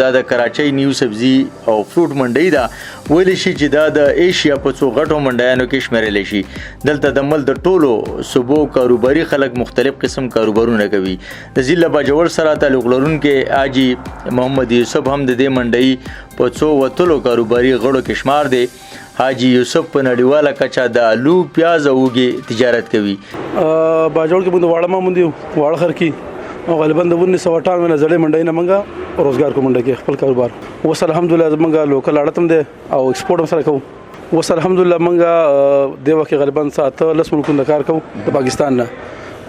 دا د کراچۍ نیو سبزی او فروټ منډۍ ده ویلی شي چې دا د ایشیا په څو غټو منډیانو کې شمیرلی شي. دلته د ملک د ټولو صوبو کاروباري خلک مختلف قسم کاروبارونه کوي. د ضلع باجوړ سره تعلق لرونکي حاجي محمد یوسف هم د دې منډۍ په څو وتلو کاروباري غړو کې شمار دی. حاجي یوسف په نړیواله کچه د آلو پیاز او اوږې تجارت کوي. باجوړ کې موږ واړه مونږ واړه خر کې او غالبا د 1998 نه زړې منډۍ نه منګه روزګار کو منډه کې خپل کاروبار وس الحمدلله منګه لوکل اړتم دي او ایکسپورټ هم سره کوو. وس الحمدلله منګه د وخت غالبا ساته لس ملکونو کار کوو د پاکستان نه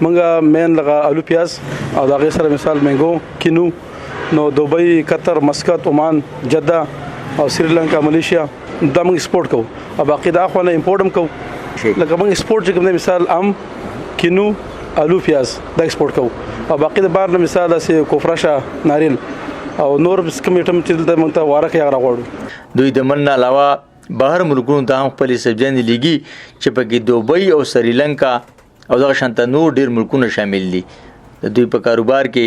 منګه مین لغه آلو پیاز او دا غیر سره مثال مینګو کینو نو دوبۍ قطر مسقط عمان جده او سریلانکا ملیشیا دا موږ ایکسپورټ کوو او باقي دا خو نه امپورټ هم کوو. لکه موږ ایکسپورټ چې کوم مثال ام کینو آلو پیاز دا ایکسپورټ کوو او باقي د بار نه مثال اسې کوفراشه ناریل او نور کوم ایټم چې د مونږ ته واره کې راغوړو. دوی د من علاوه بهر ملکونو ته هم خپل سبزیانې لیږي چې پکې دوبۍ او سریلانکا او دغه شانته نور ډیر ملکونه شامل دي. د دوی په کاروبار کې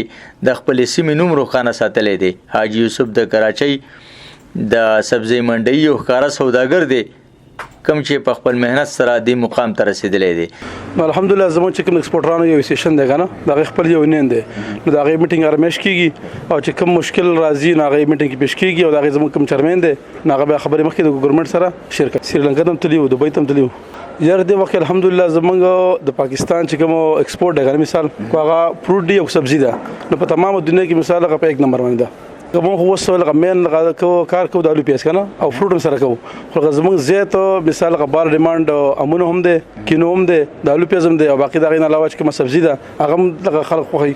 د خپل سیمې نوم روښانه ساتلی دی. حاجي یوسف د کراچۍ د سبزی منډۍ یو ښکاره سوداګر دی کوم چې په خپل مهنت سره د مقام ته رسیدلی دی. الحمدلله زموږ چې کوم ایکسپورټرانو یو سیشن دی کنه دا خپل یو نین دی نو دا غي میټینګ ارمیش کیږي او چې کوم مشکل راځي نو غي میټینګ کې پیش کیږي او دا غي زموږ کوم چرمن دی نو هغه خبرې مخکې د ګورنمنت سره شرکت سریلانکا ته تلیو دوبۍ ته تلیو یار دی وخت الحمدلله زموږ د پاکستان چې کوم ایکسپورټ دی مثال هغه فروټ دی او سبزی ده نو په تمام دنیا کې مثال هغه په 1 نمبر باندې ده. کوم خو وسول غمن کار کو د آلو پیاز کنه او فروټ هم سره کو خو زموږ زیات مثال غبار ډیماند امونه هم ده کینو هم ده د آلو پیاز هم ده او باقي دا غین علاوه چې کوم سبزی ده هغه هم خلک خوخي.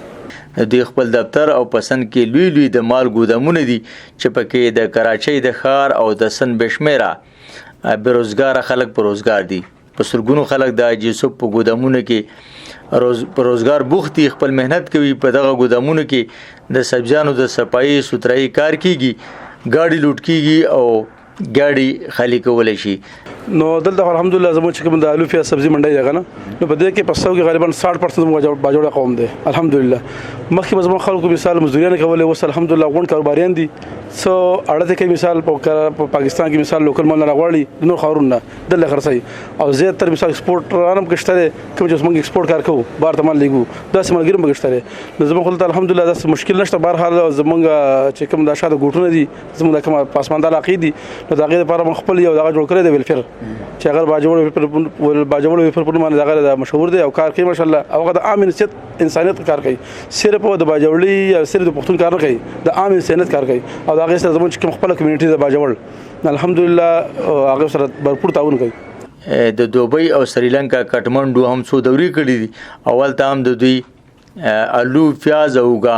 د خپل دفتر او پسند کې لوی لوی د مال ګودامونه دي چې پکې د کراچۍ د ښار او د سن بشمیره بیروزګار خلک په روزګار دي. په سرګونو خلک د حاجي یوسف په ګودامونو کې روزګار بوختي خپل مهنت کوي. په دغه ګودامونو کې د سبزیانو د صفایي سوترایي کار کیږي ګاډي لوټ کیږي او ګاډي خالی کولای شي. نو دلته الحمدلله زموږ چې کوم د آلو پیاز سبزی منډۍ ده کنه نو په دې کې پسو کې غالبا 60% باجوړ قوم دی الحمدلله. مخکې زموږ خلکو مثال مزدوريان کولای وس الحمدلله غون کاروباریان دي سو اړه کې مثال په پاکستان کې مثال لوکل مال راغړي نور خورونه دلته خرڅي او زیات تر مثال ایکسپورټ رانم کشتره کوم چې موږ ایکسپورټ کار کوو بار ته مال لګو دا سم ګرم کشتره نو زموږ خلک الحمدلله دا مشکل نشته. بهر حال زموږ چې کوم د شاده ګوټونه دي زموږ کوم پاسمانده علاقې دي نو دا غیر لپاره خپل یو دا جوړ کړی دی ویلفیر چې هغه باجوړ ویفر په نوم هغه مشهور دی او کار کوي ماشاءالله او هغه د عام انسانیت کار کوي صرف د باجوړي یا صرف د پښتون کار نه کوي د عام انسانیت کار کوي او دا غیر سره زموږ کوم خپل کمیونټي د باجوړ الحمدلله هغه سره بھرپور تعاون کوي. د دوبۍ او سریلانکا کټمنډو هم څو دوري کړي دي اول ته هم د دوی آلو پیاز او اوږه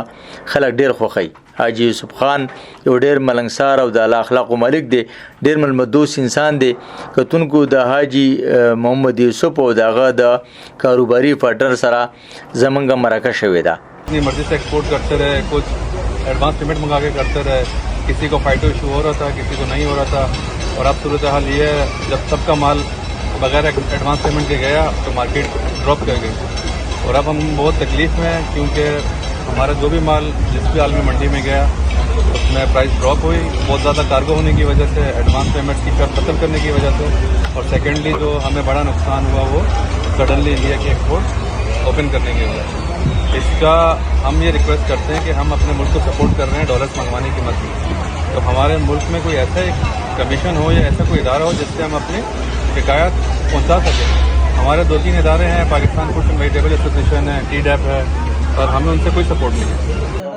خلک ډیر خوښي. حاجي یوسف خان یو ډیر ملنګسار او د اخلاقو مالک دی ډیر ملمدوس انسان دی. کتونکو د حاجي محمد یوسف او دغه د کاروباري پارټنر سره زمونږ مرکه شوې ده. अपनी मर्जी से एक्सपोर्ट करते रहे कुछ एडवांस पेमेंट मंगा के करते रहे किसी को फाइटो इशू हो रहा था किसी को नहीं हो रहा था और अब सूरत हाल ये है जब सबका माल बगैर एडवांस पेमेंट के गया तो मार्केट ड्रॉप कर गई और अब हम बहुत तकलीफ में हैं क्योंकि हमारा जो भी माल जिस भी हाल में मंडी में गया उसमें प्राइस ड्रॉप हुई बहुत ज़्यादा कार्गो होने की वजह से एडवांस पेमेंट की शर्त खत्म करने की वजह से और सेकेंडली जो हमें बड़ा नुकसान हुआ वो सडनली इंडिया की एक्सपोर्ट ओपन करने की वजह से. इसका हम ये रिक्वेस्ट करते हैं कि हम अपने मुल्क को सपोर्ट कर रहे हैं डॉलर्स मंगवाने की मत तो हमारे मुल्क में कोई ऐसा एक कमीशन हो या ऐसा कोई इदारा हो जिससे हम अपनी शिकायत पहुंचा सकें. हमारे 2-3 इदारे हैं Pakistan food and vegetable association है TDAP है और हमें उनसे कोई सपोर्ट नहीं है.